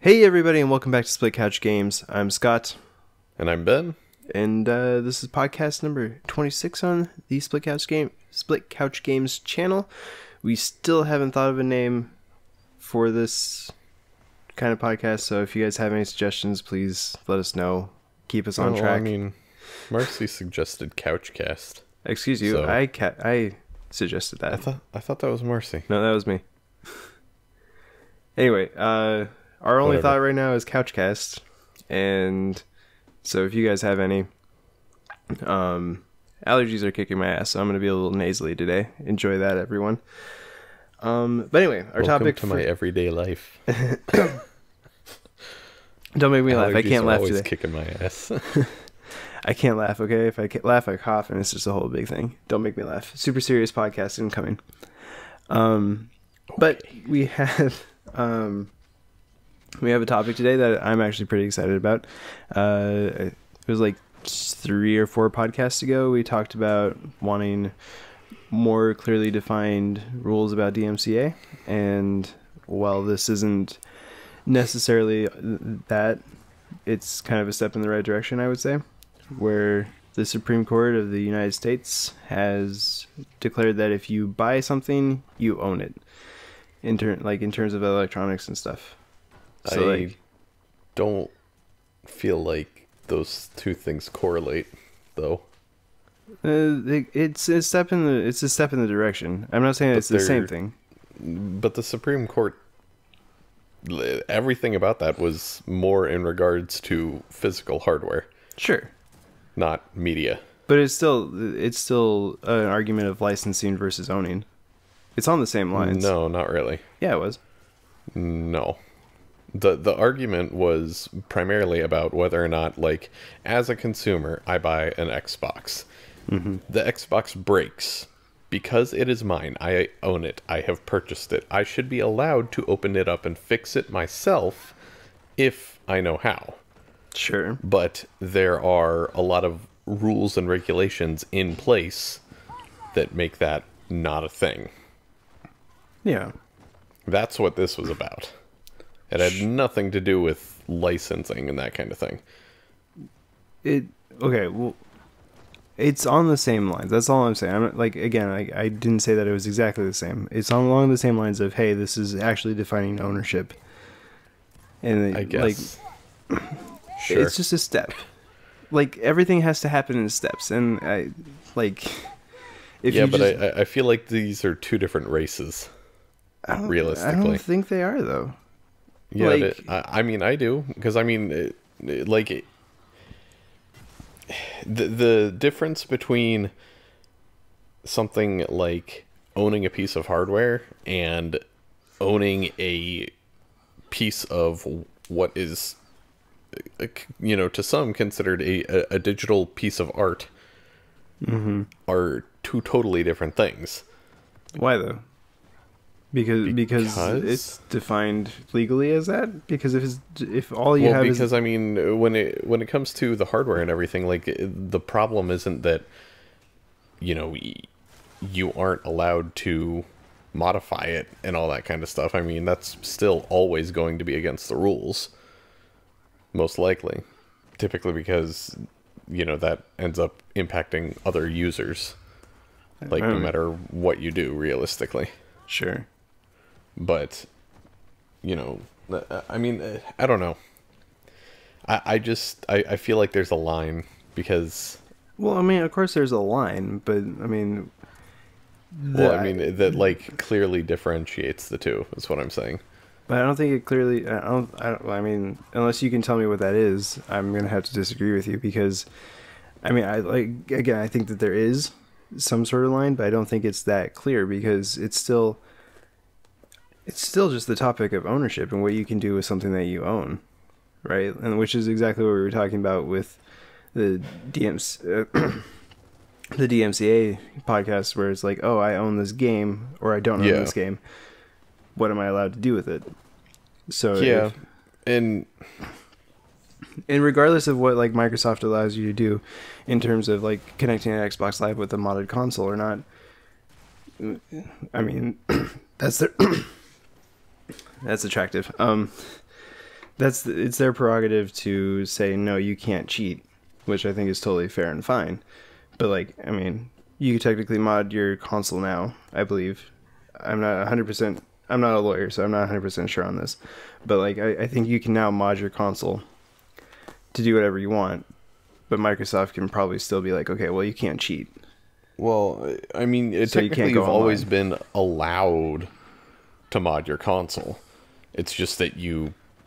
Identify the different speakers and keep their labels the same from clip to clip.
Speaker 1: Hey everybody, and welcome back to Split Couch Games. I'm Scott,
Speaker 2: And I'm Ben.
Speaker 1: and this is podcast number 26 on the Split Couch Games channel. We still haven't thought of a name for this kind of podcast, so if you guys have any suggestions, please let us know. Keep us on track.
Speaker 2: I mean, Marcy suggested Couchcast.
Speaker 1: Excuse you,
Speaker 2: so-
Speaker 1: I suggested that.
Speaker 2: I thought that was Marcy.
Speaker 1: No, that was me. Anyway, our only thought right now is Couchcast, and so if you guys have any, allergies are kicking my ass, so I'm going to be a little nasally today. Enjoy that, everyone. But anyway, our topic
Speaker 2: to my everyday life.
Speaker 1: Don't make me laugh. I
Speaker 2: Allergies
Speaker 1: can't
Speaker 2: are
Speaker 1: laugh
Speaker 2: always
Speaker 1: today.
Speaker 2: kicking my ass.
Speaker 1: I can't laugh, okay? If I laugh, I cough, and it's just a whole big thing. Don't make me laugh. Super serious podcast incoming. But we have a topic today that I'm actually pretty excited about. It was like 3 or 4 podcasts ago. We talked about wanting more clearly defined rules about DMCA, and while this isn't necessarily that, it's kind of a step in the right direction, I would say, where the Supreme Court of the United States has declared that if you buy something, you own it, in terms of electronics and stuff. So
Speaker 2: I don't feel like those two things correlate, though.
Speaker 1: it's a step in the direction. I'm not saying it's the same thing.
Speaker 2: But the Supreme Court, everything about that was more in regards to physical hardware,
Speaker 1: Sure.
Speaker 2: not media.
Speaker 1: But it's still an argument of licensing versus owning. It's on the same lines.
Speaker 2: No, not really.
Speaker 1: Yeah, it was.
Speaker 2: No. The argument was primarily about whether or not, like, as a consumer, I buy an Xbox.
Speaker 1: Mm-hmm.
Speaker 2: The Xbox breaks. Because it is mine, I own it, I have purchased it. I should be allowed to open it up and fix it myself if I know how.
Speaker 1: Sure.
Speaker 2: But there are a lot of rules and regulations in place that make that not a thing.
Speaker 1: Yeah.
Speaker 2: That's what this was about. It had nothing to do with licensing and that kind of thing.
Speaker 1: Okay, well, it's on the same lines. That's all I'm saying. I'm not, again, I didn't say that it was exactly the same. It's along the same lines of, hey, this is actually defining ownership. And
Speaker 2: I guess.
Speaker 1: Sure. It's just a step. Like, everything has to happen in steps. And
Speaker 2: I feel like these are two different races. Realistically,
Speaker 1: I don't think they are, though.
Speaker 2: Yeah, I mean, I do, because the difference between something like owning a piece of hardware and owning a piece of what is, to some considered a digital piece of art,
Speaker 1: mm-hmm.
Speaker 2: are two totally different things.
Speaker 1: Why though? Because it's defined legally as that. Because if all you have is...
Speaker 2: because I mean, when it comes to the hardware and everything, like, the problem isn't that you aren't allowed to modify it and all that kind of stuff. I mean, that's still always going to be against the rules, most likely. Typically because that ends up impacting other users, like, no matter what you do, realistically.
Speaker 1: Sure.
Speaker 2: But, I mean, I don't know. I feel like there's a line, because...
Speaker 1: Well, I mean, of course there's a line, but, I mean...
Speaker 2: that, like, clearly differentiates the two, is what I'm saying.
Speaker 1: But I don't think it clearly... I mean, unless you can tell me what that is, I'm going to have to disagree with you, because, I mean, I think that there is some sort of line, but I don't think it's that clear, because it's still just the topic of ownership and what you can do with something that you own, right? And which is exactly what we were talking about with the DMCA podcast, where it's like, oh, I own this game, or I don't own this game. What am I allowed to do with it? So
Speaker 2: yeah, and
Speaker 1: regardless of what, like, Microsoft allows you to do in terms of, like, connecting an Xbox Live with a modded console or not, I mean, that's attractive. it's their prerogative to say no, you can't cheat, which I think is totally fair and fine. But like, I mean, you could technically mod your console now, I believe. I'm not 100%. I'm not a lawyer, so I'm not 100% sure on this. But like, I think you can now mod your console to do whatever you want. But Microsoft can probably still be like, okay, well, you can't cheat.
Speaker 2: Well, I mean,
Speaker 1: So you
Speaker 2: technically
Speaker 1: can't go
Speaker 2: you've always
Speaker 1: online.
Speaker 2: been allowed to mod your console. It's just that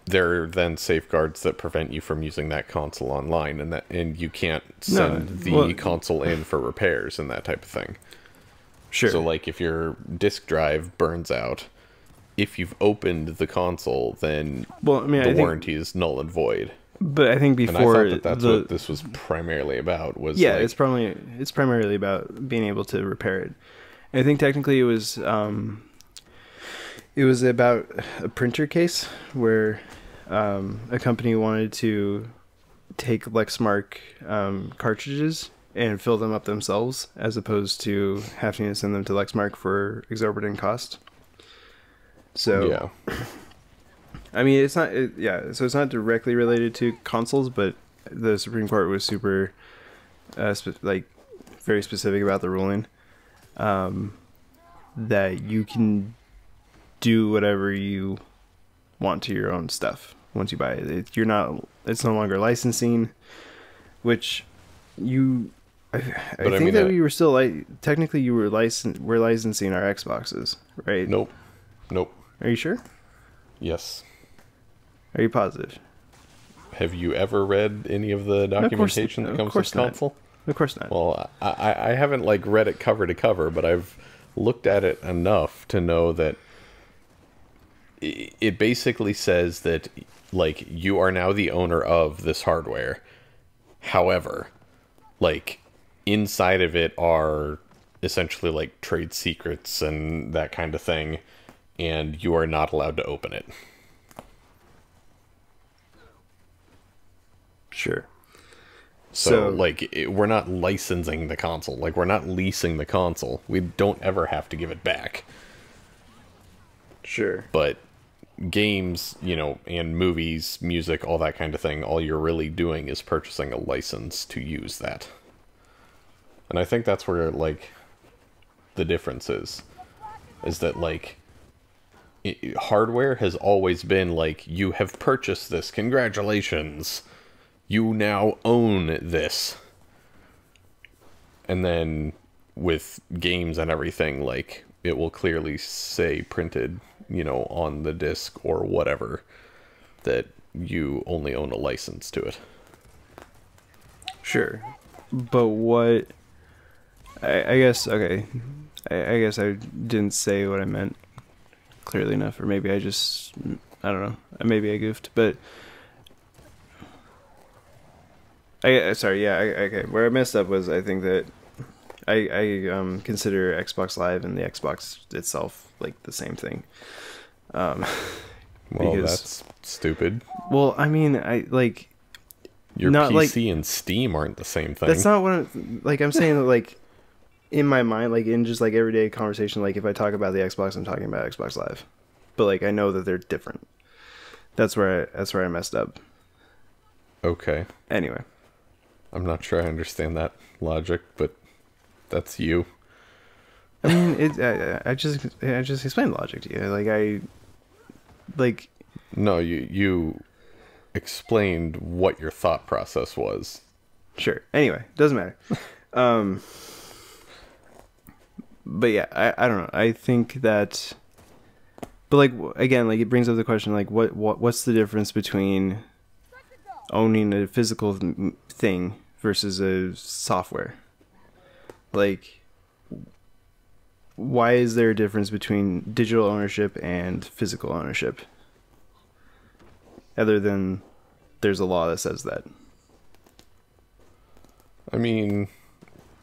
Speaker 2: there are then safeguards that prevent you from using that console online, and you can't send the console in for repairs and that type of thing.
Speaker 1: Sure.
Speaker 2: So, like, if your disk drive burns out, if you've opened the console, then
Speaker 1: Well, I mean,
Speaker 2: the warranty is null and void.
Speaker 1: But I think
Speaker 2: And I
Speaker 1: before
Speaker 2: thought that's what this was primarily about. Was
Speaker 1: yeah,
Speaker 2: like,
Speaker 1: it's primarily about being able to repair it. I think technically it was about a printer case where a company wanted to take Lexmark cartridges and fill them up themselves, as opposed to having to send them to Lexmark for exorbitant cost. So
Speaker 2: yeah.
Speaker 1: I mean, it's not, so it's not directly related to consoles, but the Supreme Court was super, very specific about the ruling, that you can do whatever you want to your own stuff once you buy it. It's no longer licensing, which I think that we were still technically we're licensing our Xboxes, right?
Speaker 2: Nope.
Speaker 1: Are you sure?
Speaker 2: Yes.
Speaker 1: Are you positive?
Speaker 2: Have you ever read any of the documentation that comes with console?
Speaker 1: Of course not.
Speaker 2: Well, I haven't like read it cover to cover, but I've looked at it enough to know that it basically says that like you are now the owner of this hardware. However, like inside of it are essentially like trade secrets and that kind of thing, and you are not allowed to open it.
Speaker 1: Sure.
Speaker 2: So like, we're not licensing the console. Like, we're not leasing the console. We don't ever have to give it back.
Speaker 1: Sure.
Speaker 2: But games, you know, and movies, music, all that kind of thing, all you're really doing is purchasing a license to use that. And I think that's where, like, the difference is that, like, hardware has always been like, you have purchased this, congratulations, you now own this. And then with games and everything, like, it will clearly say printed, you know, on the disc or whatever, that you only own a license to it.
Speaker 1: Sure. But what... I guess, okay. I guess I didn't say what I meant clearly enough, or maybe I just... I don't know. Maybe I goofed, but... sorry, yeah, okay. Where I messed up was I think that I consider Xbox Live and the Xbox itself like the same thing.
Speaker 2: Well, that's stupid.
Speaker 1: Well, I mean, I like
Speaker 2: your
Speaker 1: not
Speaker 2: PC
Speaker 1: like,
Speaker 2: and Steam aren't the same thing.
Speaker 1: That's not what I'm saying that, like, in my mind, like in just like everyday conversation, like if I talk about the Xbox, I'm talking about Xbox Live, but like I know that they're different. That's where I messed up.
Speaker 2: Okay.
Speaker 1: Anyway.
Speaker 2: I'm not sure I understand that logic, but that's you.
Speaker 1: I mean, I just explained logic to you.
Speaker 2: No, you explained what your thought process was.
Speaker 1: Sure. Anyway, doesn't matter. But yeah, I don't know. I think that, but like again, like it brings up the question, like what's the difference between owning a physical thing versus a software? Like, why is there a difference between digital ownership and physical ownership? Other than there's a law that says that.
Speaker 2: I mean,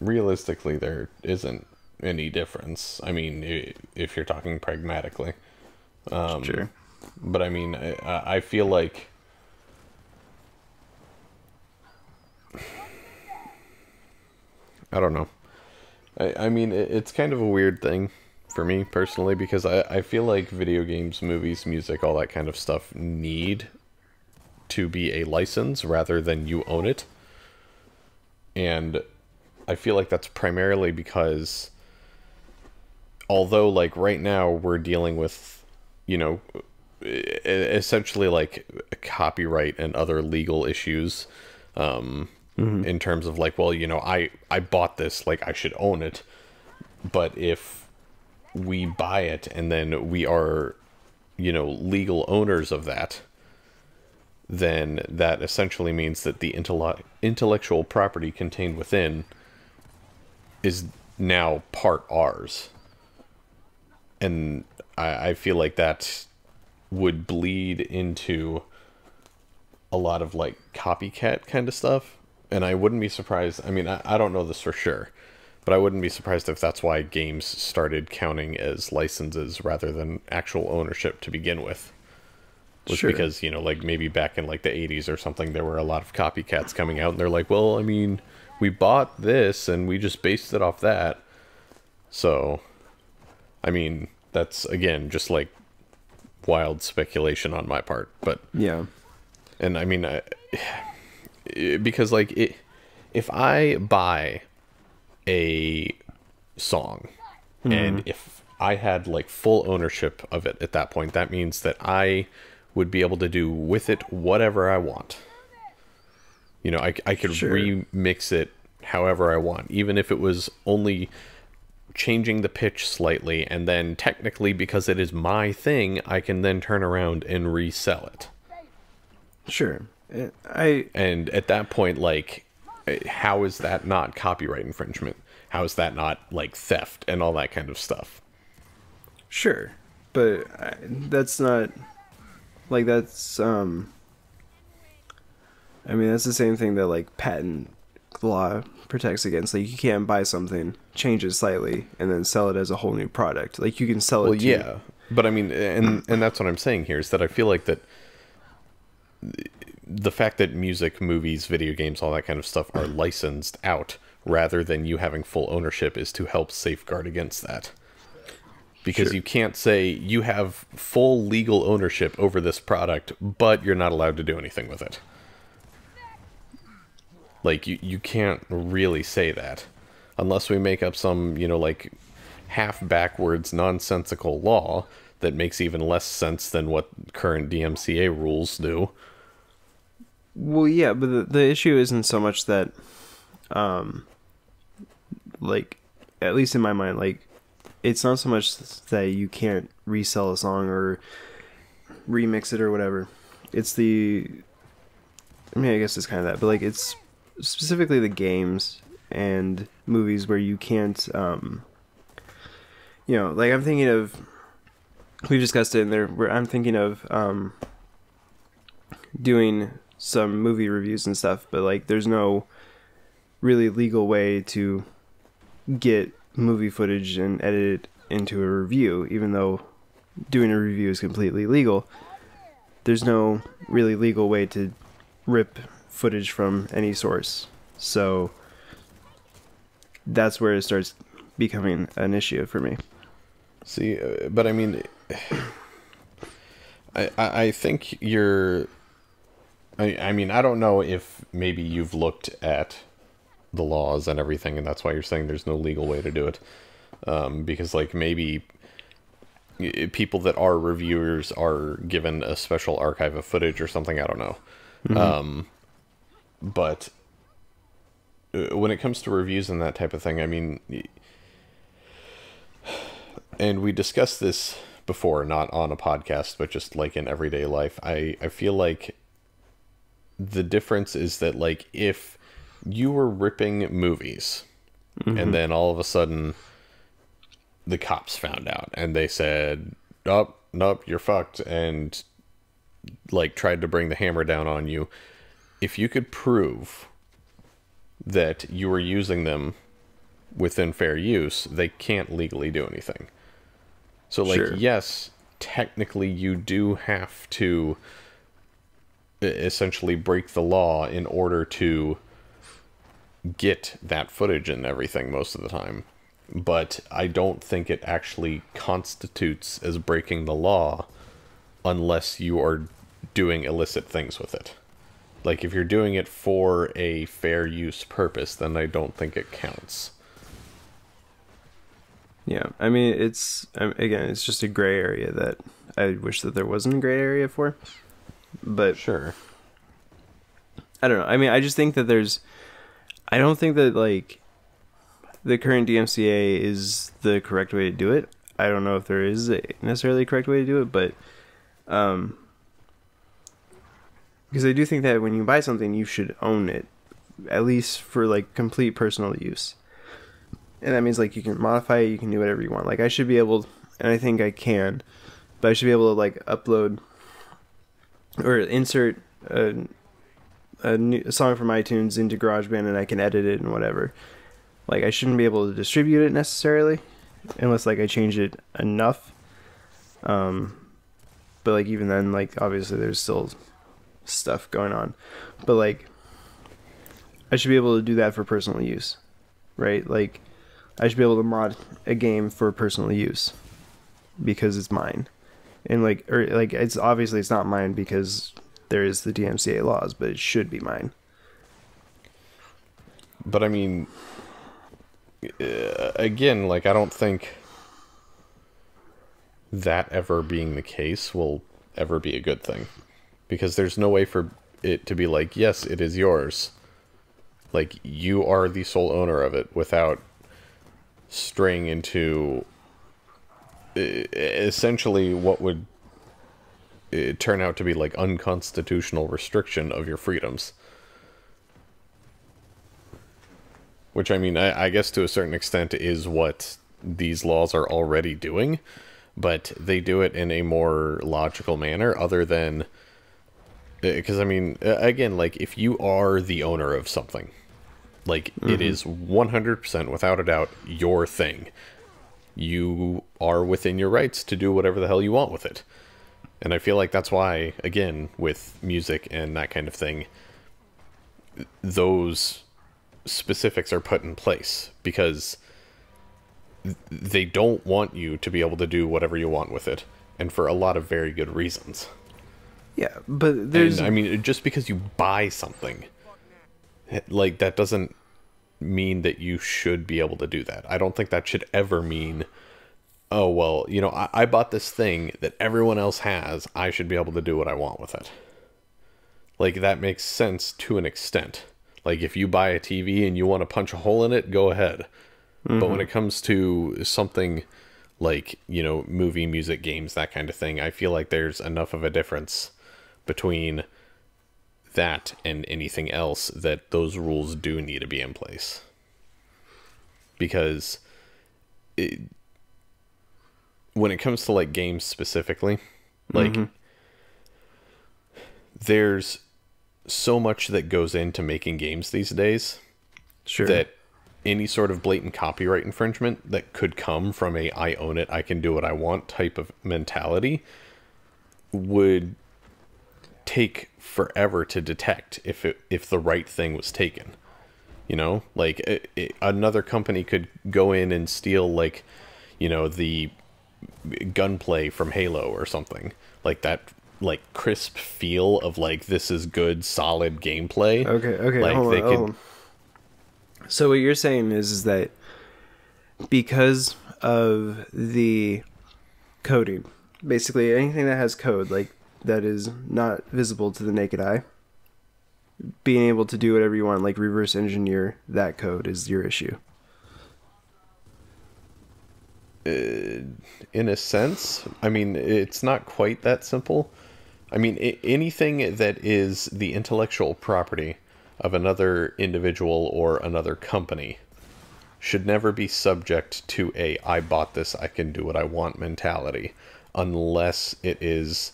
Speaker 2: realistically, there isn't any difference. I mean, if you're talking pragmatically.
Speaker 1: Sure.
Speaker 2: But I mean, I feel like... I don't know. I mean, it's kind of a weird thing for me personally, because I feel like video games, movies, music, all that kind of stuff need to be a license rather than you own it. And I feel like that's primarily because although like right now we're dealing with, you know, essentially like copyright and other legal issues, in terms of like, well, you know, I bought this, like I should own it. But if we buy it and then we are, you know, legal owners of that, then that essentially means that the intellectual property contained within is now part ours. And I feel like that would bleed into a lot of like copycat kind of stuff. And I wouldn't be surprised. I mean, I don't know this for sure, but I wouldn't be surprised if that's why games started counting as licenses rather than actual ownership to begin with. Was
Speaker 1: Sure.
Speaker 2: because, you know, like maybe back in like the 80s or something, there were a lot of copycats coming out and they're like, well, I mean, we bought this and we just based it off that. So, I mean, that's again, just like wild speculation on my part, but
Speaker 1: Yeah.
Speaker 2: and I mean, because like if I buy a song and if I had like full ownership of it at that point, that means that I would be able to do with it whatever I want. You know, I could
Speaker 1: Sure.
Speaker 2: remix it however I want, even if it was only changing the pitch slightly, and then technically because it is my thing, I can then turn around and resell it.
Speaker 1: Sure.
Speaker 2: And at that point, like, how is that not copyright infringement? How is that not like theft and all that kind of stuff?
Speaker 1: Sure, but that's not like that's I mean that's the same thing that like patent law protects against. Like you can't buy something, change it slightly, and then sell it as a whole new product. Like you can sell it.
Speaker 2: Well, yeah, but I mean, and that's what I'm saying here is that I feel like that the fact that music, movies, video games, all that kind of stuff are licensed out rather than you having full ownership is to help safeguard against that. Because
Speaker 1: Sure.
Speaker 2: you can't say you have full legal ownership over this product, but you're not allowed to do anything with it. Like, you can't really say that. Unless we make up some, you know, like, half-backwards, nonsensical law that makes even less sense than what current DMCA rules do.
Speaker 1: Well, yeah, but the issue isn't so much that, like, at least in my mind, like, it's not so much that you can't resell a song or remix it or whatever. It's the, I mean, I guess it's kind of that, but like, it's specifically the games and movies where you can't, you know, like I'm thinking of, we discussed it in there, where I'm thinking of, doing some movie reviews and stuff, but like there's no really legal way to get movie footage and edit it into a review, even though doing a review is completely legal. There's no really legal way to rip footage from any source. So that's where it starts becoming an issue for me.
Speaker 2: See, but I mean, I think you're... I mean, I don't know if maybe you've looked at the laws and everything, and that's why you're saying there's no legal way to do it. Because, like, maybe people that are reviewers are given a special archive of footage or something, I don't know. Mm-hmm. But when it comes to reviews and that type of thing, I mean... And we discussed this before, not on a podcast, but just, like, in everyday life. I feel like the difference is that, like, if you were ripping movies, mm-hmm. and then all of a sudden the cops found out and they said, oh, nope, you're fucked, and, like, tried to bring the hammer down on you, if you could prove that you were using them within fair use, they can't legally do anything. So, like, sure. Yes, technically you do have to essentially break the law in order to get that footage and everything most of the time. But I don't think it actually constitutes as breaking the law unless you are doing illicit things with it. Like, if you're doing it for a fair use purpose, then I don't think it counts.
Speaker 1: Yeah, I mean, again, it's just a gray area that I wish that there wasn't a gray area for. But
Speaker 2: Sure.
Speaker 1: I don't know. I mean, I just think that I don't think that, like, the current DMCA is the correct way to do it. I don't know if there is necessarily a correct way to do it, but because I do think that when you buy something, you should own it, at least for, like, complete personal use. And that means, like, you can modify it, you can do whatever you want. Like, I should be able, and I think I can, but I should be able to, like, upload or insert a song from iTunes into GarageBand, and I can edit it and whatever. Like, I shouldn't be able to distribute it necessarily, unless, like, I change it enough. But, like, even then, like, obviously there's still stuff going on. But, like, I should be able to do that for personal use, right? Like, I should be able to mod a game for personal use because it's mine. And, like, or, like, it's obviously it's not mine because there is the DMCA laws, but it should be mine.
Speaker 2: But I mean, again, like, I don't think that ever being the case will ever be a good thing, because there's no way for it to be like, yes, it is yours. Like, you are the sole owner of it without straying into essentially what would turn out to be like unconstitutional restriction of your freedoms. Which, I mean, I guess to a certain extent is what these laws are already doing, but they do it in a more logical manner other than... Because, I mean, again, like, if you are the owner of something, like, it is 100%, without a doubt, your thing. You are within your rights to do whatever the hell you want with it. And I feel like that's why, again, with music and that kind of thing, those specifics are put in place, because they don't want you to be able to do whatever you want with it, and for a lot of very good reasons.
Speaker 1: Yeah, but there's...
Speaker 2: And, I mean, just because you buy something, like, that doesn't mean that you should be able to do that. I don't think that should ever mean, oh, well, you know, I bought this thing that everyone else has, I should be able to do what I want with it. Like, that makes sense to an extent. Like, if you buy a TV and you want to punch a hole in it, go ahead. But when it comes to something like, you know, movie, music, games, that kind of thing, I feel like there's enough of a difference between that and anything else that those rules do need to be in place. Because when it comes to, like, games specifically, like, there's so much that goes into making games these days.
Speaker 1: Sure.
Speaker 2: That any sort of blatant copyright infringement that could come from a I own it, I can do what I want type of mentality would take forever to detect if the right thing was taken. You know, like, another company could go in and steal, like, you know, the gunplay from Halo or something like that, like, crisp feel of, like, this is good solid gameplay.
Speaker 1: Okay,
Speaker 2: like,
Speaker 1: hold
Speaker 2: they
Speaker 1: on, hold on. So what you're saying is that because of the coding, basically anything that has code, like, that is not visible to the naked eye, being able to do whatever you want, like reverse engineer that code, is your issue.
Speaker 2: In a sense, I mean, it's not quite that simple. I mean, anything that is the intellectual property of another individual or another company should never be subject to a I bought this, I can do what I want mentality, unless it is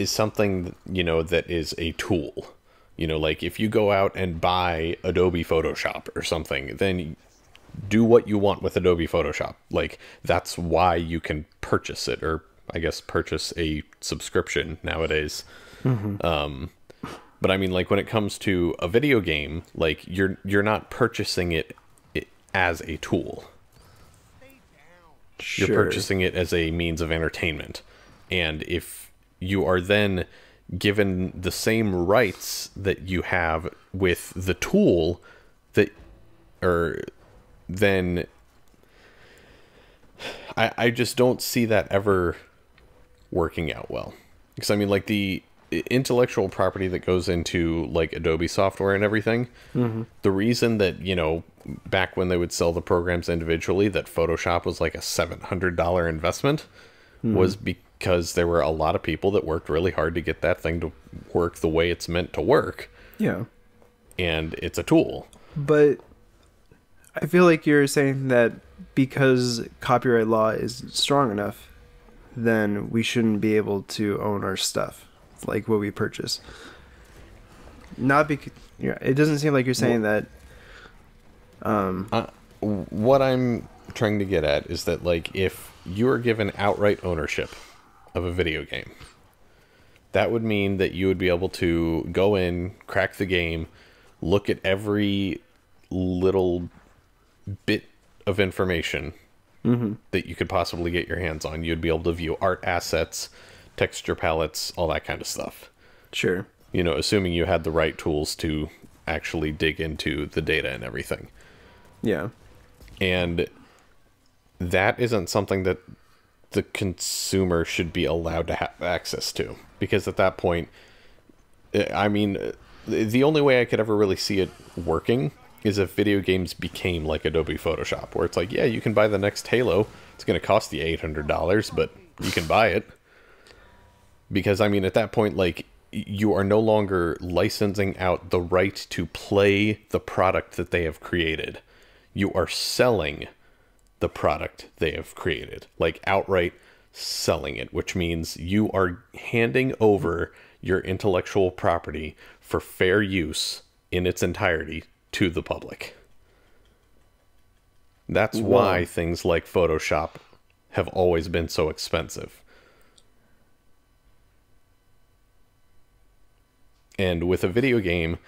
Speaker 2: something, you know, that is a tool. You know, like, if you go out and buy Adobe Photoshop or something, then do what you want with Adobe Photoshop. Like, that's why you can purchase it, or I guess purchase a subscription nowadays. But I mean, like, when it comes to a video game, like, you're not purchasing it as a tool.
Speaker 1: Sure.
Speaker 2: You're purchasing it as a means of entertainment. And if you are then given the same rights that you have with the tool that, or then I just don't see that ever working out well. Because I mean, like, the intellectual property that goes into like Adobe software and everything, the reason that, you know, back when they would sell the programs individually, that Photoshop was like a $700 investment was because there were a lot of people that worked really hard to get that thing to work the way it's meant to work.
Speaker 1: Yeah.
Speaker 2: And it's a tool.
Speaker 1: But I feel like you're saying that because copyright law is strong enough, then we shouldn't be able to own our stuff, like what we purchase. Not because, yeah, it doesn't seem like you're saying that.
Speaker 2: What I'm trying to get at is that, like, if you are given outright ownership of a video game, that would mean that you would be able to go in, crack the game, look at every little bit of information that you could possibly get your hands on. You'd be able to view art assets, texture palettes, all that kind of stuff.
Speaker 1: Sure.
Speaker 2: You know, assuming you had the right tools to actually dig into the data and everything.
Speaker 1: Yeah.
Speaker 2: And that isn't something that the consumer should be allowed to have access to. Because at that point, I mean, the only way I could ever really see it working is if video games became like Adobe Photoshop, where it's like, yeah, you can buy the next Halo. It's going to cost you $800, but you can buy it. Because, I mean, at that point, like, you are no longer licensing out the right to play the product that they have created. You are selling the product they have created, like outright selling it, which means you are handing over your intellectual property for fair use in its entirety to the public. That's why things like Photoshop have always been so expensive. And with a video game,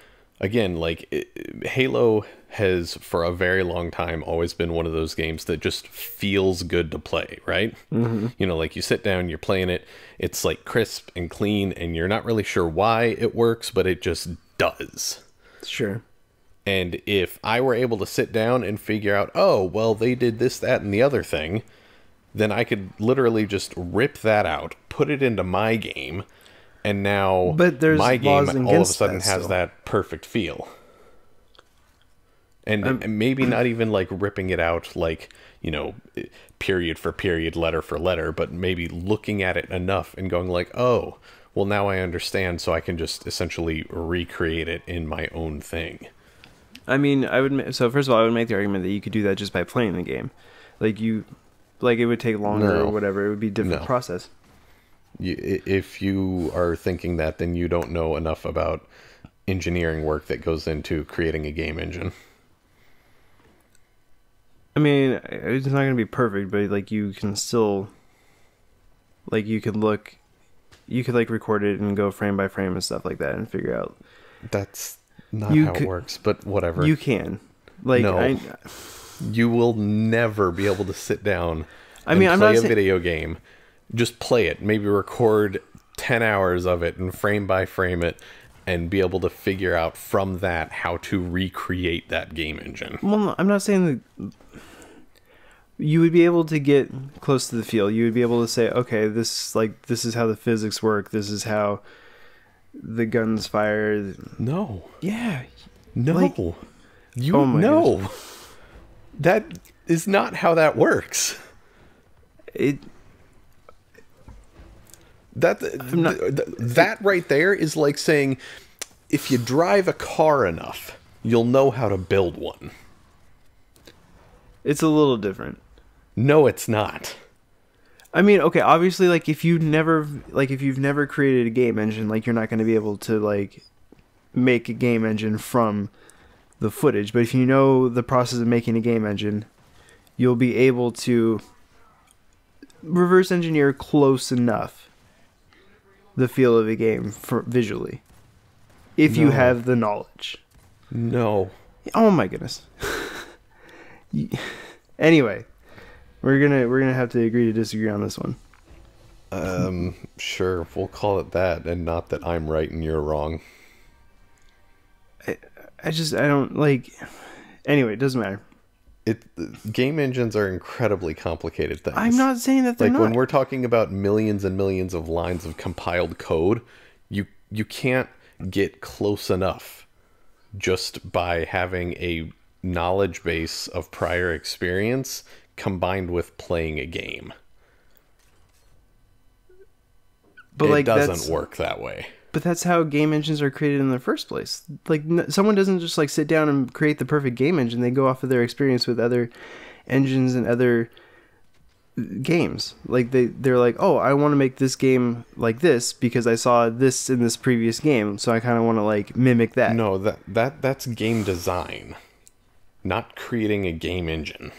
Speaker 2: again, like, Halo has for a very long time always been one of those games that just feels good to play, right? You know, like, you sit down, you're playing it, it's like crisp and clean, and you're not really sure why it works, but it just does.
Speaker 1: Sure.
Speaker 2: And if I were able to sit down and figure out, oh, well, they did this, that, and the other thing, then I could literally just rip that out, put it into my game, and now my game all of a sudden has that perfect feel. And maybe not even like ripping it out, like, you know, period for period, letter for letter, but maybe looking at it enough and going like, oh, well, now I understand, so I can just essentially recreate it in my own thing.
Speaker 1: I mean, so first of all, I would make the argument that you could do that just by playing the game. Like, it would take longer or whatever. It would be a different process.
Speaker 2: If you are thinking that, then you don't know enough about engineering work that goes into creating a game engine.
Speaker 1: I mean, it's not going to be perfect, but, like, you can still, like, you could like record it and go frame by frame and stuff like that and figure out.
Speaker 2: That's not how it works, but whatever.
Speaker 1: You can. Like,
Speaker 2: no. You will never be able to sit down
Speaker 1: and play
Speaker 2: a video game. Just play it. Maybe record 10 hours of it and frame by frame it and be able to figure out from that how to recreate that game engine.
Speaker 1: Well, I'm not saying that you would be able to get close to the feel. You would be able to say, okay, this is how the physics work. This is how the guns fire.
Speaker 2: No.
Speaker 1: Yeah.
Speaker 2: No.
Speaker 1: Like,
Speaker 2: you know. That is not how that works. That right there is like saying, if you drive a car enough, you'll know how to build one.
Speaker 1: It's a little different.
Speaker 2: No, it's not.
Speaker 1: I mean, okay, obviously, like, if you've never created a game engine, like, you're not going to be able to, like, make a game engine from the footage. But if you know the process of making a game engine, you'll be able to reverse engineer close enough the feel of a game visually, if you have the knowledge.
Speaker 2: No.
Speaker 1: Oh my goodness. Anyway, we're gonna have to agree to disagree on this one.
Speaker 2: Sure, we'll call it that, and not that I'm right and you're wrong.
Speaker 1: I don't like. Anyway, it doesn't matter.
Speaker 2: Game engines are incredibly complicated things.
Speaker 1: I'm not saying that they're
Speaker 2: like
Speaker 1: not.
Speaker 2: when we're talking about millions and millions of lines of compiled code, you can't get close enough just by having a knowledge base of prior experience combined with playing a game.
Speaker 1: But
Speaker 2: it doesn't work that way.
Speaker 1: But that's how game engines are created in the first place. Like, someone doesn't just like sit down and create the perfect game engine. They go off of their experience with other engines and other games. Like they're like, oh, I want to make this game like this because I saw this in this previous game, so I kind of want to like mimic that.
Speaker 2: No, that's game design, not creating a game engine.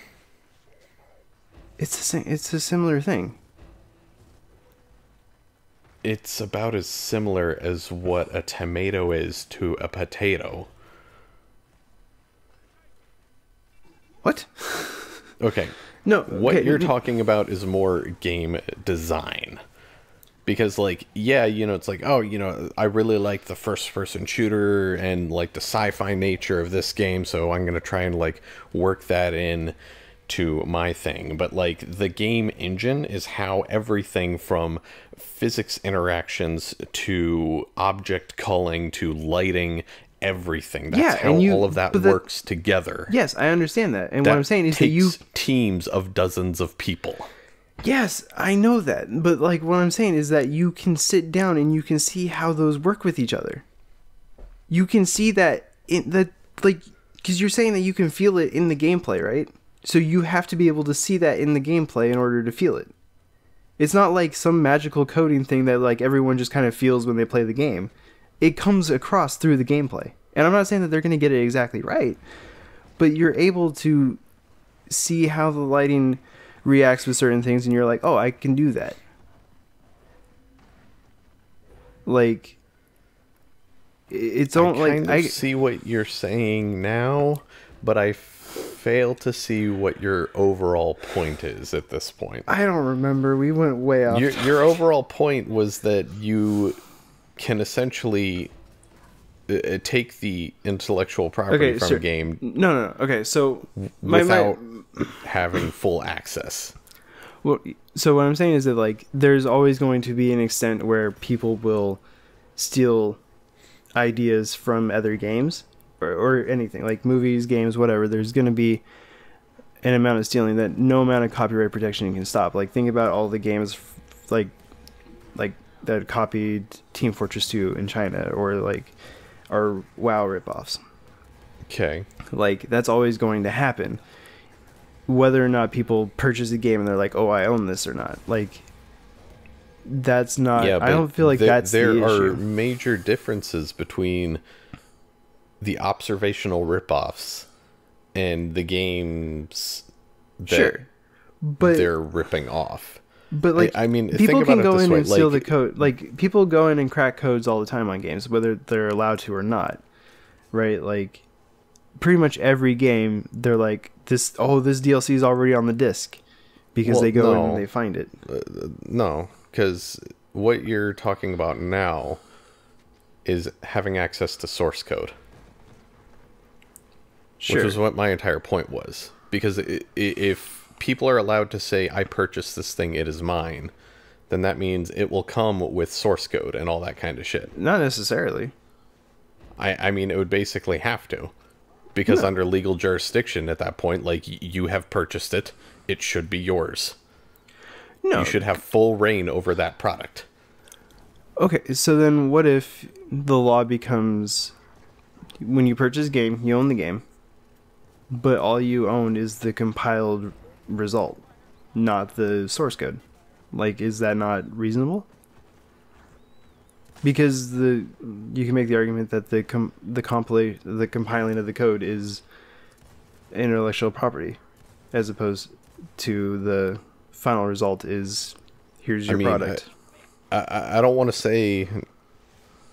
Speaker 1: It's the same. It's a similar thing.
Speaker 2: It's about as similar as what a tomato is to a potato.
Speaker 1: What?
Speaker 2: Okay.
Speaker 1: No.
Speaker 2: What you're talking about is more game design. Because, like, yeah, you know, it's like, oh, you know, I really like the first-person shooter and, like, the sci-fi nature of this game, so I'm going to try and, like, work that in to my thing. But, like, the game engine is how everything from physics interactions to object culling to lighting, everything. That's how all of that works together.
Speaker 1: Yes, I understand that. And what I'm saying is that you...
Speaker 2: teams of dozens of people.
Speaker 1: Yes, I know that. But, like, what I'm saying is that you can sit down and you can see how those work with each other. You can see that in the, like, because you're saying that you can feel it in the gameplay, right? So you have to be able to see that in the gameplay in order to feel it. It's not like some magical coding thing that, like, everyone just kind of feels when they play the game. It comes across through the gameplay. And I'm not saying that they're going to get it exactly right, but you're able to see how the lighting reacts with certain things, and you're like, oh, I can do that. Like, it's all like I
Speaker 2: see what you're saying now, but I fail to see what your overall point is at this point.
Speaker 1: I don't remember. We went way off.
Speaker 2: Your overall point was that you can essentially take the intellectual property from a game.
Speaker 1: No. Okay, so
Speaker 2: without having full access.
Speaker 1: Well, so what I'm saying is that, like, there's always going to be an extent where people will steal ideas from other games or anything, like movies, games, whatever. There's going to be an amount of stealing that no amount of copyright protection can stop. Like, think about all the games like that copied Team Fortress 2 in China, or like are WoW ripoffs.
Speaker 2: Okay.
Speaker 1: Like, that's always going to happen, whether or not people purchase a game and they're like, oh, I own this or not. Like, that's not... Yeah, I don't feel like that's the issue.
Speaker 2: There are major differences between the observational ripoffs and the games that they're ripping off.
Speaker 1: But, like,
Speaker 2: I mean,
Speaker 1: people can go in and steal the code. Like, people go in and crack codes all the time on games, whether they're allowed to or not. Right? Like, pretty much every game, they're like, this DLC is already on the disc. Because they go in and they find it.
Speaker 2: No, because what you're talking about now is having access to source code. Sure. Which is what my entire point was. Because if people are allowed to say, I purchased this thing, it is mine, then that means it will come with source code and all that kind of shit.
Speaker 1: Not necessarily.
Speaker 2: I mean, it would basically have to. Because under legal jurisdiction at that point, like, you have purchased it, it should be yours. No. You should have full reign over that product.
Speaker 1: Okay, so then what if the law becomes, when you purchase a game, you own the game, but all you own is the compiled result, not the source code? Like, is that not reasonable? Because you can make the argument that the compiling of the code is intellectual property, as opposed to the final result is, here's your product.
Speaker 2: I don't want to say,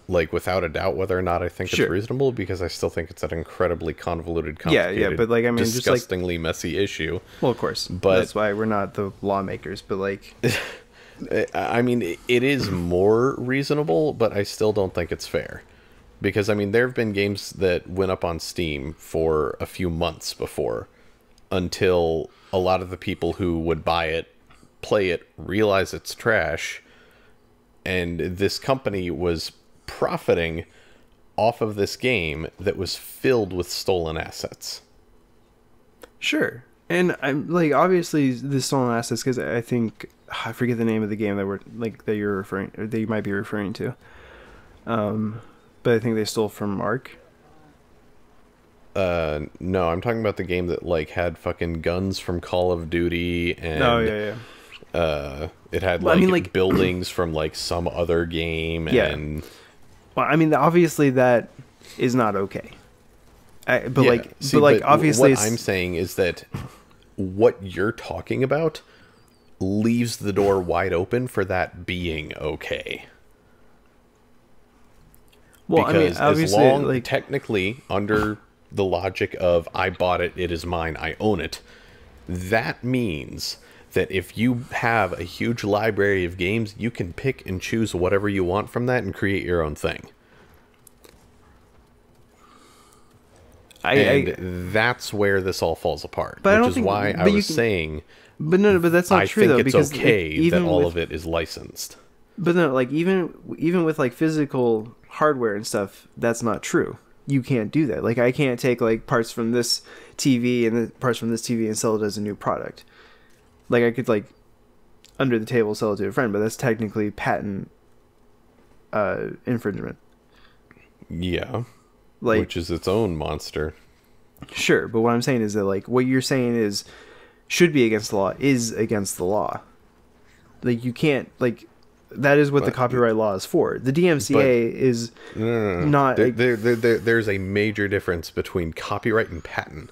Speaker 2: like, without a doubt whether or not I think it's reasonable, because I still think it's an incredibly convoluted, complicated,
Speaker 1: but, like, I mean,
Speaker 2: disgustingly messy issue.
Speaker 1: Well, of course, but that's why we're not the lawmakers. But, like,
Speaker 2: I mean, it is more reasonable, but I still don't think it's fair. Because, I mean, there have been games that went up on Steam for a few months before, until a lot of the people who would buy it, play it, realize it's trash, and this company was profiting off of this game that was filled with stolen assets.
Speaker 1: Sure. And I'm like, obviously the stolen assets, because I think I forget the name of the game that you're referring, or that you might be referring to. But I think they stole from Mark.
Speaker 2: No, I'm talking about the game that like had fucking guns from Call of Duty, and it had like buildings from like some other game, and
Speaker 1: well, I mean, obviously that is not okay. But obviously,
Speaker 2: what I'm saying is that what you're talking about leaves the door wide open for that being okay. Well, because I mean, as long, like, technically, under the logic of I bought it, it is mine, I own it, that means that if you have a huge library of games, you can pick and choose whatever you want from that and create your own thing. That's where this all falls apart, which is why I was saying.
Speaker 1: But no, but that's not true though.
Speaker 2: I think it's okay that all of it is licensed.
Speaker 1: But no, like even with like physical hardware and stuff, that's not true. You can't do that. Like I can't take like parts from this TV and the parts from this TV and sell it as a new product. Like I could like under the table sell it to a friend, but that's technically patent infringement.
Speaker 2: Yeah.
Speaker 1: Like,
Speaker 2: which is its own monster.
Speaker 1: Sure, but what I'm saying is that like what you're saying is should be against the law is against the law. Like you can't like that is what the copyright law is for. The DMCA is not.
Speaker 2: There's a major difference between copyright and patent.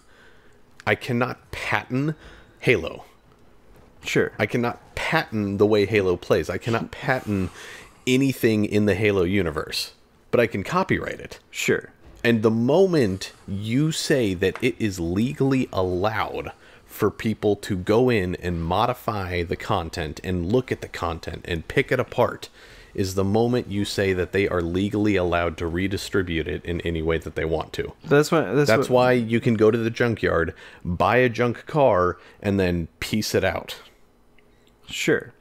Speaker 2: I cannot patent Halo.
Speaker 1: Sure.
Speaker 2: I cannot patent the way Halo plays. I cannot patent anything in the Halo universe, but I can copyright it.
Speaker 1: Sure.
Speaker 2: And the moment you say that it is legally allowed for people to go in and modify the content and look at the content and pick it apart is the moment you say that they are legally allowed to redistribute it in any way that they want to.
Speaker 1: That's
Speaker 2: why you can go to the junkyard, buy a junk car, and then piece it out.
Speaker 1: Sure.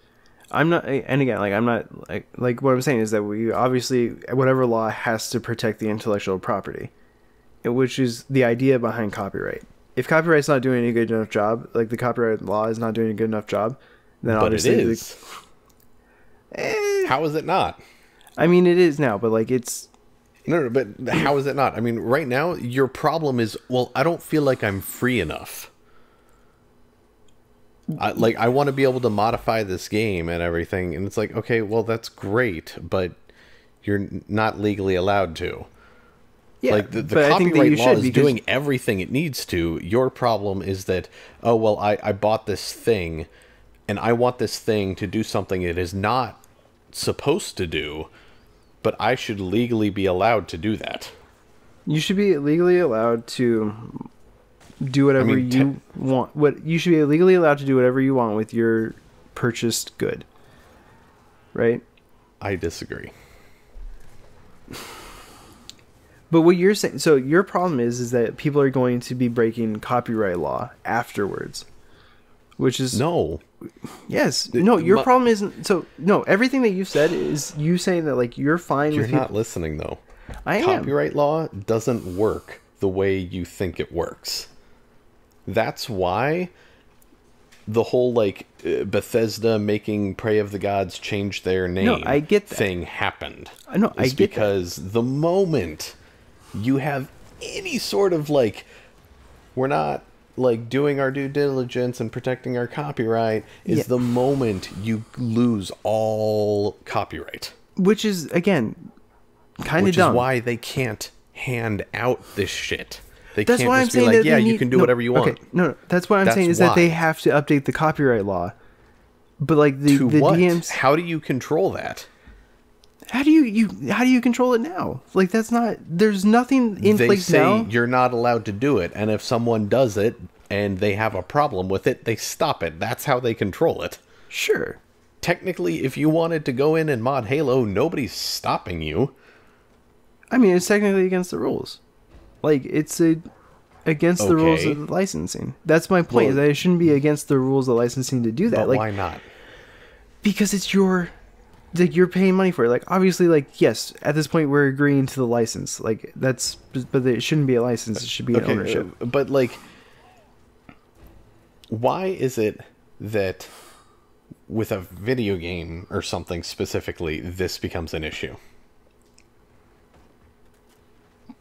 Speaker 1: I'm not, and again, like I'm not like what I'm saying is that we obviously whatever law has to protect the intellectual property, which is the idea behind copyright. If copyright's not doing a good enough job, like the copyright law is not doing a good enough job, then obviously
Speaker 2: it is. How is it not?
Speaker 1: I mean, it is now, but like it's
Speaker 2: no, but how is it not? I mean, right now your problem is, well, I don't feel like I'm free enough. I want to be able to modify this game and everything, and it's like, okay, well, that's great, but you're not legally allowed to. Yeah, like the copyright law is doing everything it needs to. Your problem is that, oh, well, I bought this thing, and I want this thing to do something it is not supposed to do, but I should legally be allowed to do that.
Speaker 1: You should be legally allowed to do whatever you want. You should be legally allowed to do whatever you want with your purchased good. Right?
Speaker 2: I disagree.
Speaker 1: But what you're saying, so your problem is that people are going to be breaking copyright law afterwards, which is
Speaker 2: no.
Speaker 1: Yes, no. Your problem isn't. So no, everything that you've said is you saying that like you're fine.
Speaker 2: You're not listening though.
Speaker 1: I am.
Speaker 2: Copyright law doesn't work the way you think it works. That's why the whole like Bethesda making Prey of the Gods change their name
Speaker 1: I get that.
Speaker 2: Thing happened.
Speaker 1: I know. I get
Speaker 2: because the moment you have any sort of like, we're not like doing our due diligence and protecting our copyright is the moment you lose all copyright.
Speaker 1: Which is again kind of dumb.
Speaker 2: Which is why they can't hand out this shit.
Speaker 1: That's
Speaker 2: can't
Speaker 1: why
Speaker 2: just
Speaker 1: I'm saying
Speaker 2: like,
Speaker 1: that
Speaker 2: you can do whatever you want.
Speaker 1: Okay, no, that's what I'm saying is that they have to update the copyright law. But like the
Speaker 2: what?
Speaker 1: DMs,
Speaker 2: how do you control that?
Speaker 1: How do you control it now? Like that's not. There's nothing in place now.
Speaker 2: They say you're not allowed to do it, and if someone does it and they have a problem with it, they stop it. That's how they control it.
Speaker 1: Sure.
Speaker 2: technically, if you wanted to go in and mod Halo, nobody's stopping you.
Speaker 1: I mean, it's technically against the rules. Like, it's against the rules of licensing. That's my point, is that it shouldn't be against the rules of licensing to do that.
Speaker 2: But
Speaker 1: like,
Speaker 2: why not?
Speaker 1: Because it's your... Like, you're paying money for it. Like, obviously, like, yes, at this point, we're agreeing to the license. Like, that's... But it shouldn't be a license. It should be an ownership.
Speaker 2: But, like... Why is it that with a video game or something specifically, this becomes an issue?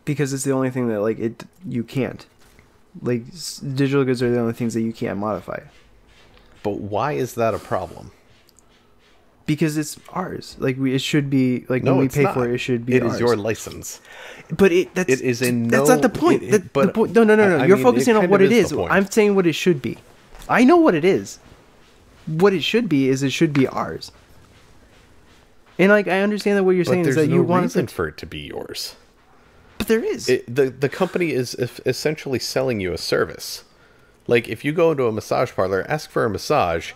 Speaker 1: Because it's the only thing that, like, you can't. Like, digital goods are the only things that you can't modify.
Speaker 2: But why is that a problem?
Speaker 1: Because it's ours. Like, it should be... Like, when we pay for it, it should be ours.
Speaker 2: It is your license.
Speaker 1: But that's not the point. No. You're focusing on what it is. I'm saying what it should be. I know what it is. What it should be is it should be ours. And, like, I understand that what you're saying is that you want...
Speaker 2: There's no reason for it to be yours.
Speaker 1: But there is.
Speaker 2: The company is essentially selling you a service. Like, if you go into a massage parlor, ask for a massage,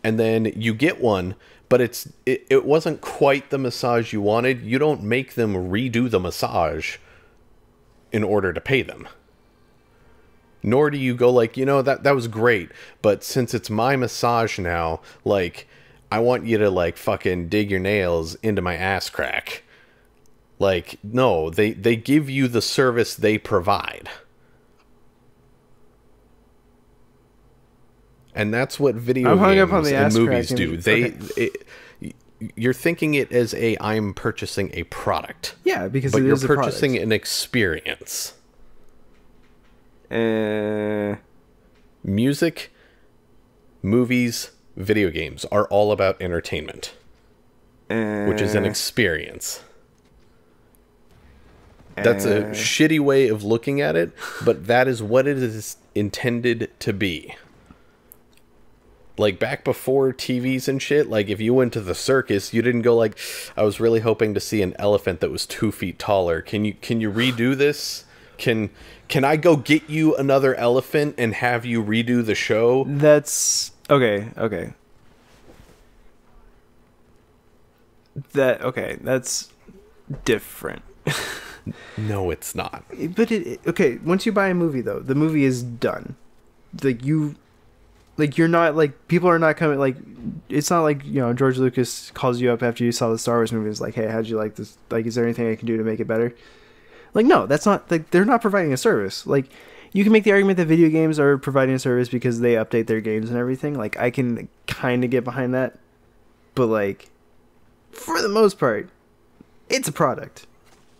Speaker 2: and then you get one, but it wasn't quite the massage you wanted, you don't make them redo the massage in order to pay them. Nor do you go like, you know, that was great, but since it's my massage now, like, I want you to, like, fucking dig your nails into my ass crack. Like, no, they give you the service they provide. And that's what video games and movies do. You're thinking it as I'm purchasing a product.
Speaker 1: Yeah, because
Speaker 2: but you're purchasing an experience. Music, movies, video games are all about entertainment, which is an experience. That's a shitty way of looking at it, but that is what it is intended to be. Like, back before TVs and shit, like, if you went to the circus, you didn't go like, I was really hoping to see an elephant that was 2 feet taller. Can you redo this? Can I go get you another elephant and have you redo the show?
Speaker 1: That's... Okay. That's different.
Speaker 2: No, it's not.
Speaker 1: But okay, once you buy a movie, though, the movie is done. You're not, like, people are not coming, like, it's not like, you know, George Lucas calls you up after you saw the Star Wars movie and is like, hey, how'd you like this? Like, is there anything I can do to make it better? Like, no, that's not, like, they're not providing a service. Like, you can make the argument that video games are providing a service because they update their games and everything. Like, I can kind of get behind that. But, like, for the most part, it's a product.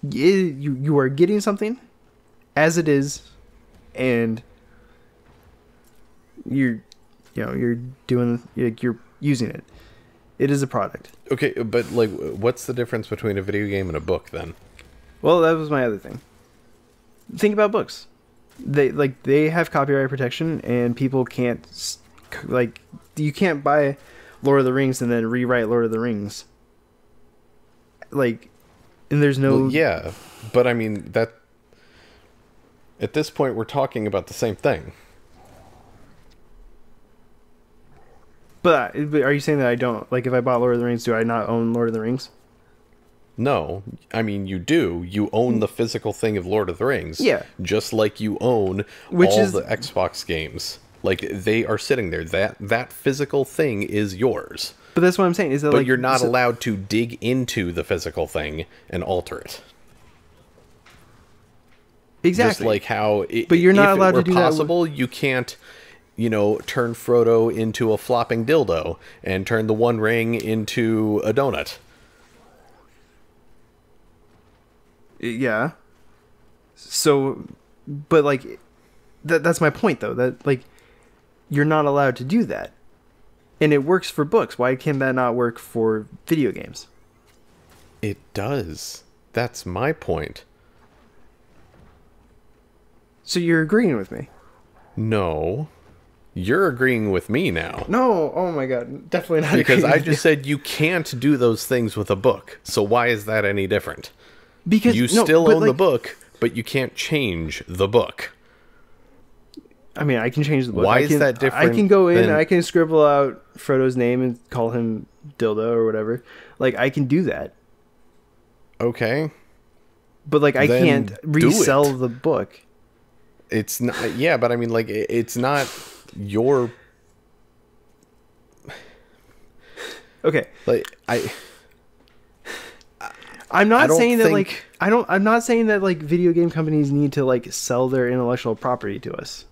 Speaker 1: You are getting something as it is, and you're using it. It is a product.
Speaker 2: Okay, but, like, what's the difference between a video game and a book, then?
Speaker 1: Well, that was my other thing. Think about books. They have copyright protection, and people can't, like, you can't buy Lord of the Rings and then rewrite Lord of the Rings. Like, and there's no...
Speaker 2: Well, yeah, but I mean, that... At this point, we're talking about the same thing.
Speaker 1: But are you saying that I don't... Like, if I bought Lord of the Rings, do I not own Lord of the Rings?
Speaker 2: No. I mean, you do. You own the physical thing of Lord of the Rings.
Speaker 1: Yeah.
Speaker 2: Just like you own all the Xbox games. Like, they are sitting there. That physical thing is yours.
Speaker 1: But that's what I'm saying. Is that,
Speaker 2: but
Speaker 1: like,
Speaker 2: you're not allowed to dig into the physical thing and alter it.
Speaker 1: Exactly.
Speaker 2: Just like how...
Speaker 1: But you're not allowed to do
Speaker 2: possible, you can't... You know, turn Frodo into a flopping dildo and turn the One Ring into a donut.
Speaker 1: Yeah. So, but, like, that's my point, though. That, like, you're not allowed to do that. And it works for books. Why can that not work for video games?
Speaker 2: It does. That's my point.
Speaker 1: So you're agreeing with me?
Speaker 2: No. You're agreeing with me now.
Speaker 1: No, oh my god, definitely not.
Speaker 2: Because I just said you can't do those things with a book. So why is that any different?
Speaker 1: Because
Speaker 2: you still own the book, but you can't change the book.
Speaker 1: I mean, I can change the book.
Speaker 2: Why
Speaker 1: I
Speaker 2: is
Speaker 1: can,
Speaker 2: that different
Speaker 1: I can go in,
Speaker 2: than-
Speaker 1: I can scribble out Frodo's name and call him Dildo or whatever. Like, I can do that.
Speaker 2: Okay.
Speaker 1: But, like, I
Speaker 2: Then
Speaker 1: can't
Speaker 2: do
Speaker 1: resell
Speaker 2: it.
Speaker 1: the book.
Speaker 2: It's not, yeah, but I mean, like, it's not your,
Speaker 1: Okay.
Speaker 2: like,
Speaker 1: I'm not
Speaker 2: don't
Speaker 1: saying that,
Speaker 2: think-
Speaker 1: like, I'm not saying that, like, video game companies need to, like, sell their intellectual property to us.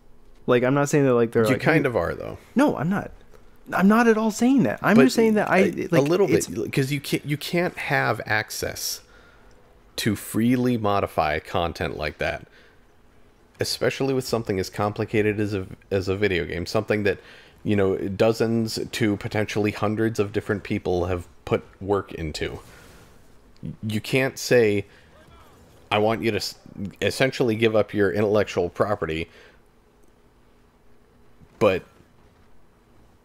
Speaker 1: Like, I'm not saying that, like, they're
Speaker 2: you
Speaker 1: like...
Speaker 2: kind of are, though.
Speaker 1: No, I'm not. I'm not at all saying that. I'm
Speaker 2: But
Speaker 1: just saying that
Speaker 2: a little bit, because you can't have access to freely modify content like that, especially with something as complicated as a video game, something that, you know, dozens to potentially hundreds of different people have put work into. You can't say, I want you to essentially give up your intellectual property, but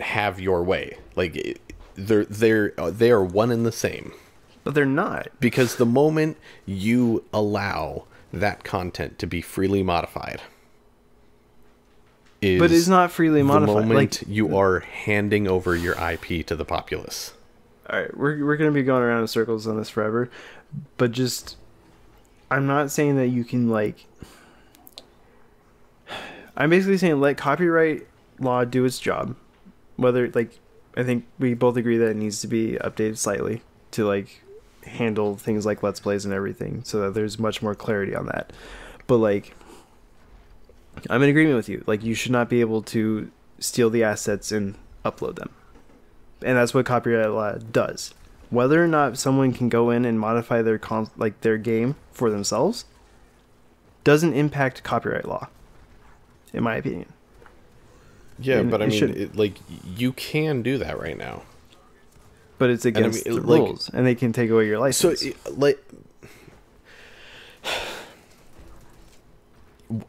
Speaker 2: have your way. Like, they are one and the same.
Speaker 1: But they're not.
Speaker 2: Because the moment you allow that content to be freely modified is
Speaker 1: But it's not freely modified.
Speaker 2: the moment
Speaker 1: Like,
Speaker 2: you are handing over your IP to the populace.
Speaker 1: all right, we're going to be going around in circles on this forever. But just... I'm not saying that you can, like... I'm basically saying let copyright law do its job. Whether, like... I think we both agree that it needs to be updated slightly to, like, handle things like Let's Plays and everything, so that there's much more clarity on that. But, like... I'm in agreement with you. Like, you should not be able to steal the assets and upload them. And that's what copyright law does. Whether or not someone can go in and modify their their game for themselves doesn't impact copyright law, in my opinion.
Speaker 2: Yeah,
Speaker 1: And
Speaker 2: but I
Speaker 1: it
Speaker 2: mean,
Speaker 1: shouldn't.
Speaker 2: like, you can do that right now.
Speaker 1: But it's against the
Speaker 2: like-
Speaker 1: rules, and they can take away your
Speaker 2: So,
Speaker 1: license.
Speaker 2: like,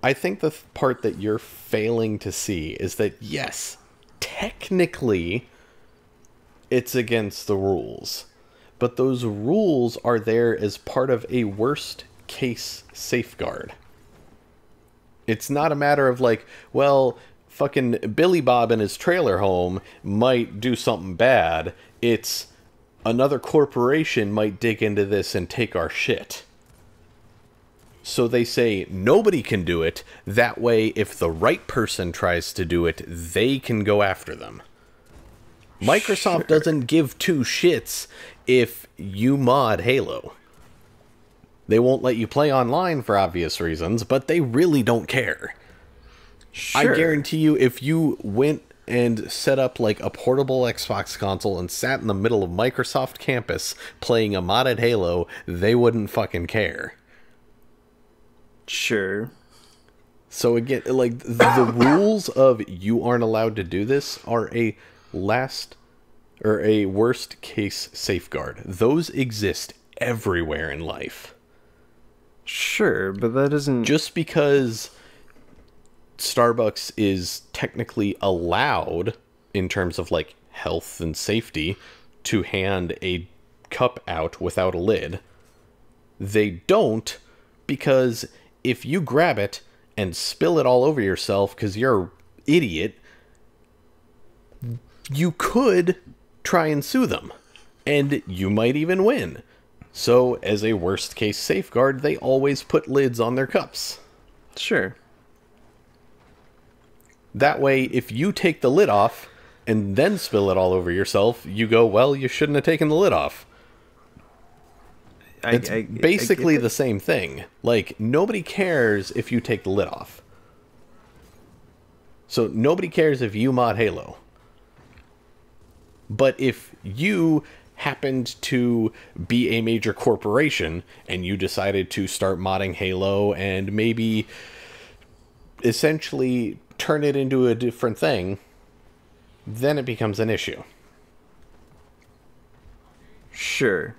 Speaker 2: I think the part that you're failing to see is that, yes, technically, it's against the rules. But those rules are there as part of a worst case safeguard. It's not a matter of, like, well, fucking Billy Bob in his trailer home might do something bad. It's another corporation might dig into this and take our shit. So they say nobody can do it. That way, if the right person tries to do it, they can go after them. Microsoft doesn't give two shits if you mod Halo. They won't let you play online for obvious reasons, but they really don't care. I guarantee you, if you went and set up like a portable Xbox console and sat in the middle of Microsoft campus playing a modded Halo, they wouldn't fucking care.
Speaker 1: Sure.
Speaker 2: So again, like, the rules of you aren't allowed to do this are a worst case safeguard. Those exist everywhere in life.
Speaker 1: Sure, but that doesn't...
Speaker 2: Just because Starbucks is technically allowed, in terms of, like, health and safety, to hand a cup out without a lid, they don't, because if you grab it and spill it all over yourself because you're an idiot, you could try and sue them, and you might even win. So, as a worst case safeguard, they always put lids on their cups.
Speaker 1: Sure.
Speaker 2: That way, if you take the lid off and then spill it all over yourself, you go, well, you shouldn't have taken the lid off. It's basically the same thing. Like, nobody cares if you take the lid off. So, nobody cares if you mod Halo. But if you happened to be a major corporation and you decided to start modding Halo and maybe essentially turn it into a different thing, then it becomes an issue.
Speaker 1: Sure.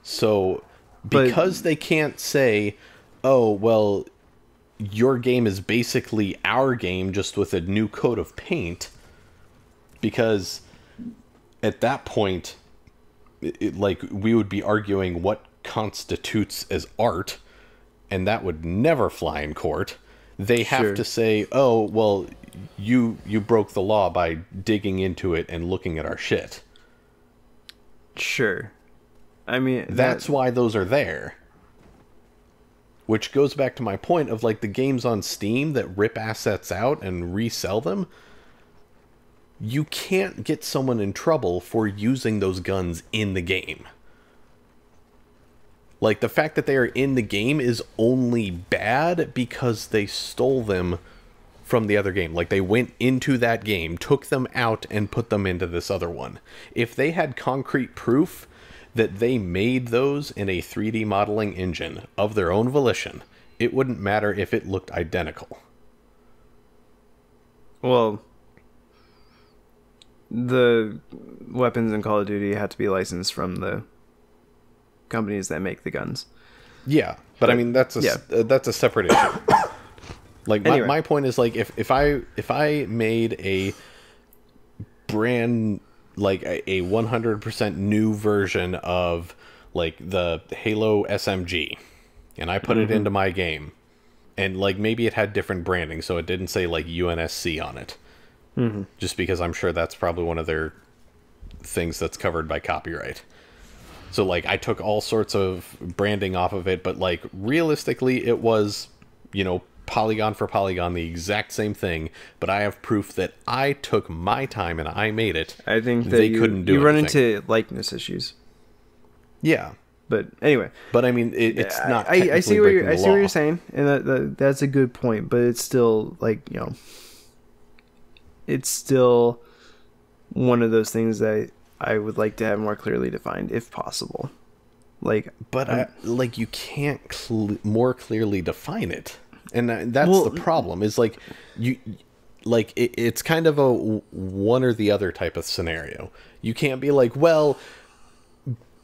Speaker 2: So, because they can't say, oh, well, your game is basically our game just with a new coat of paint, because at that point, like, we would be arguing what constitutes as art, and that would never fly in court, they have
Speaker 1: Sure.
Speaker 2: to say, "Oh, well, you broke the law by digging into it and looking at our shit."
Speaker 1: Sure. I mean,
Speaker 2: That's why those are there. Which goes back to my point of like the games on Steam that rip assets out and resell them. You can't get someone in trouble for using those guns in the game. Like, the fact that they are in the game is only bad because they stole them from the other game. Like, they went into that game, took them out, and put them into this other one. If they had concrete proof that they made those in a 3D modeling engine of their own volition, it wouldn't matter if it looked identical.
Speaker 1: well, the weapons in Call of Duty have to be licensed from the companies that make the guns.
Speaker 2: Yeah, but I mean that's a separate issue. Like
Speaker 1: Anyway.
Speaker 2: my point is like if I made a brand like a 100% new version of like the Halo SMG and I put it into my game and like maybe it had different branding so it didn't say like UNSC on it. Just because I'm sure that's probably one of their things that's covered by copyright. So, like, I took all sorts of branding off of it, but, like, realistically, it was, you know, polygon for polygon, the exact same thing, but I have proof that I took my time and I made it.
Speaker 1: I think that
Speaker 2: they couldn't do
Speaker 1: you run
Speaker 2: anything.
Speaker 1: into likeness issues.
Speaker 2: Yeah.
Speaker 1: But anyway,
Speaker 2: But, I mean, it's not
Speaker 1: I see what
Speaker 2: breaking
Speaker 1: I
Speaker 2: the
Speaker 1: see what
Speaker 2: law.
Speaker 1: you're saying, and that's a good point. But it's still like, you know, it's still one of those things that I would like to have more clearly defined, if possible. Like,
Speaker 2: But, like, you can't more clearly define it. And that's the problem, is, like, it's kind of a one or the other type of scenario. You can't be like, well,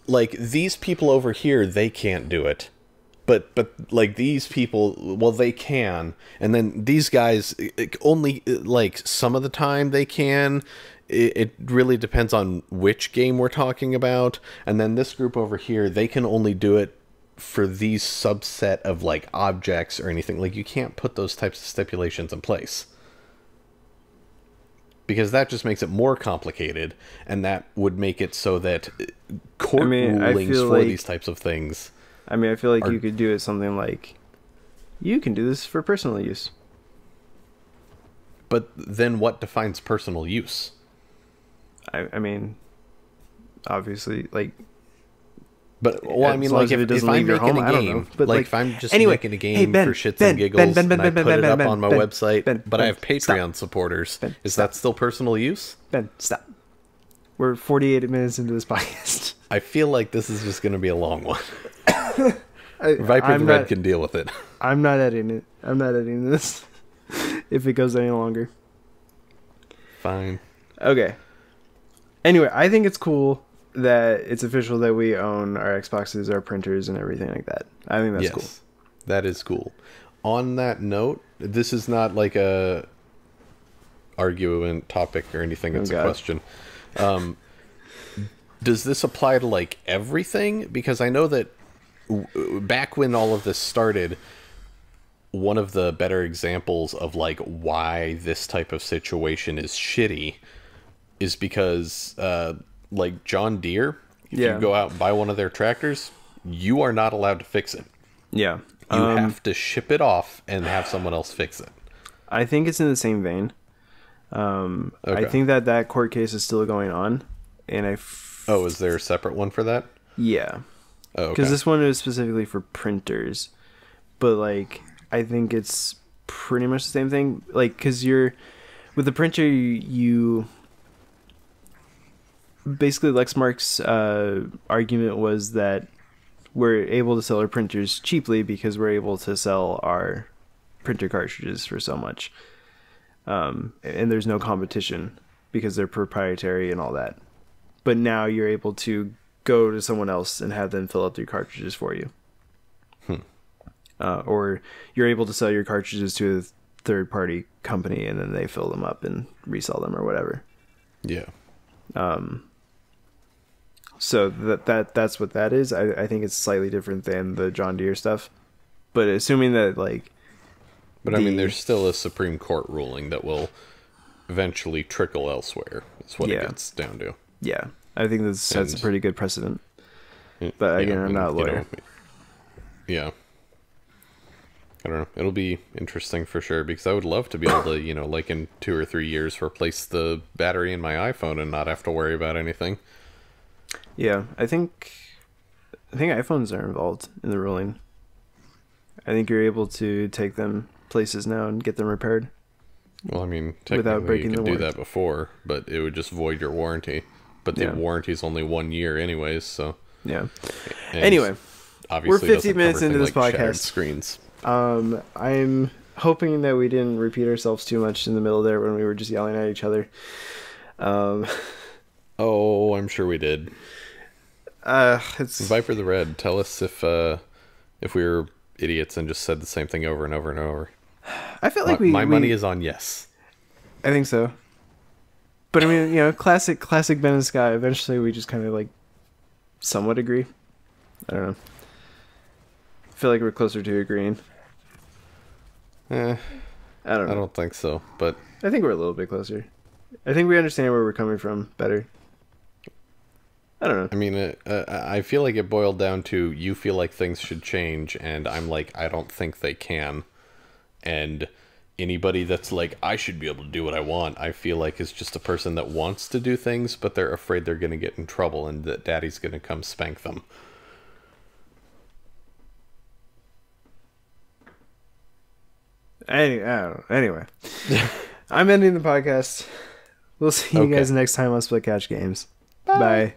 Speaker 2: like, these people over here, they can't do it. But like, these people, well, they can. And then these guys, only, like, some of the time they can. It really depends on which game we're talking about. And then this group over here, they can only do it for these subset of, like, objects or anything. Like, you can't put those types of stipulations in place. Because that just makes it more complicated, and that would make it so that court rulings
Speaker 1: feel
Speaker 2: for
Speaker 1: like-
Speaker 2: these types of things...
Speaker 1: I mean, I feel like you could do it something like, you can do this for personal use.
Speaker 2: But then what defines personal use?
Speaker 1: I mean, obviously, like,
Speaker 2: But, well, I
Speaker 1: as
Speaker 2: mean,
Speaker 1: long
Speaker 2: like,
Speaker 1: as it
Speaker 2: if
Speaker 1: doesn't
Speaker 2: I'm
Speaker 1: leave your
Speaker 2: making
Speaker 1: home,
Speaker 2: a
Speaker 1: I don't
Speaker 2: game,
Speaker 1: know. But,
Speaker 2: like,
Speaker 1: like,
Speaker 2: if I'm just
Speaker 1: anyway,
Speaker 2: making a game
Speaker 1: hey, Ben,
Speaker 2: for shits
Speaker 1: Ben,
Speaker 2: and giggles,
Speaker 1: Ben,
Speaker 2: and I put it up
Speaker 1: Ben,
Speaker 2: on my
Speaker 1: Ben,
Speaker 2: website,
Speaker 1: Ben,
Speaker 2: but I have
Speaker 1: Ben,
Speaker 2: Patreon
Speaker 1: stop.
Speaker 2: supporters,
Speaker 1: Ben,
Speaker 2: is
Speaker 1: stop.
Speaker 2: that still personal use?
Speaker 1: Ben, stop. We're 48 minutes into this podcast.
Speaker 2: I feel like this is just going to be a long one.
Speaker 1: I'm
Speaker 2: Viper the Red
Speaker 1: not-
Speaker 2: can deal with it.
Speaker 1: I'm not editing it. I'm not editing this. If it goes any longer.
Speaker 2: Fine.
Speaker 1: Okay. Anyway, I think it's cool that it's official that we own our Xboxes, our printers, and everything like that. I think that's cool.
Speaker 2: That is cool. On that note, this is not like a argument topic or anything. It's a
Speaker 1: God.
Speaker 2: question. Does this apply to like everything? Because I know that back when all of this started, one of the better examples of like why this type of situation is shitty is because like John Deere, if
Speaker 1: Yeah.
Speaker 2: you go out and buy one of their tractors, you are not allowed to fix it.
Speaker 1: Yeah.
Speaker 2: You have to ship it off and have someone else fix it.
Speaker 1: I think it's in the same vein. I
Speaker 2: Okay.
Speaker 1: think that court case is still going on. And
Speaker 2: Oh, is there a separate one for that?
Speaker 1: yeah.
Speaker 2: Oh, okay.
Speaker 1: Because this one is specifically for printers. But, like, I think it's pretty much the same thing. Like, because with the printer, you basically, Lexmark's argument was that we're able to sell our printers cheaply because we're able to sell our printer cartridges for so much. And there's no competition because they're proprietary and all that. But now you're able to go to someone else and have them fill up your cartridges for you. Or you're able to sell your cartridges to a third-party company and then they fill them up and resell them or whatever.
Speaker 2: Yeah.
Speaker 1: So that's what that is. I think it's slightly different than the John Deere stuff. But assuming that, like,
Speaker 2: But I mean, there's still a Supreme Court ruling that will eventually trickle elsewhere. That's what it gets down to.
Speaker 1: Yeah, I think this sets a pretty good precedent. But again, I'm not a lawyer.
Speaker 2: Yeah. I don't know. It'll be interesting for sure, because I would love to be able to, like in 2 or 3 years, replace the battery in my iPhone and not have to worry about anything.
Speaker 1: Yeah, I think iPhones are involved in the ruling. I think you're able to take them places now and get them repaired.
Speaker 2: Well, I mean, technically you could do that before, but it would just void your warranty. But the warranty is only 1 year anyways, so...
Speaker 1: Yeah.
Speaker 2: And
Speaker 1: anyway, we're 50 minutes into this
Speaker 2: like
Speaker 1: podcast.
Speaker 2: Screens.
Speaker 1: I'm hoping that we didn't repeat ourselves too much in the middle there when we were just yelling at each other.
Speaker 2: Oh, I'm sure we did.
Speaker 1: It's
Speaker 2: Viper the Red. Tell us if we were idiots and just said the same thing over and over and over.
Speaker 1: I feel like
Speaker 2: my money is on yes.
Speaker 1: I think so. But I mean, classic Ben and Scott. Eventually, we just kind of like somewhat agree. I don't know. I feel like we're closer to agreeing.
Speaker 2: I
Speaker 1: don't know.
Speaker 2: I don't think so, but
Speaker 1: I think we're a little bit closer. I think we understand where we're coming from better. I don't know.
Speaker 2: I mean, I feel like it boiled down to you feel like things should change, and I'm like, I don't think they can. And anybody that's like, I should be able to do what I want, I feel like is just a person that wants to do things, but they're afraid they're going to get in trouble and that daddy's going to come spank them.
Speaker 1: Anyway. I'm ending the podcast. We'll see you guys next time on Split Couch Games. Bye.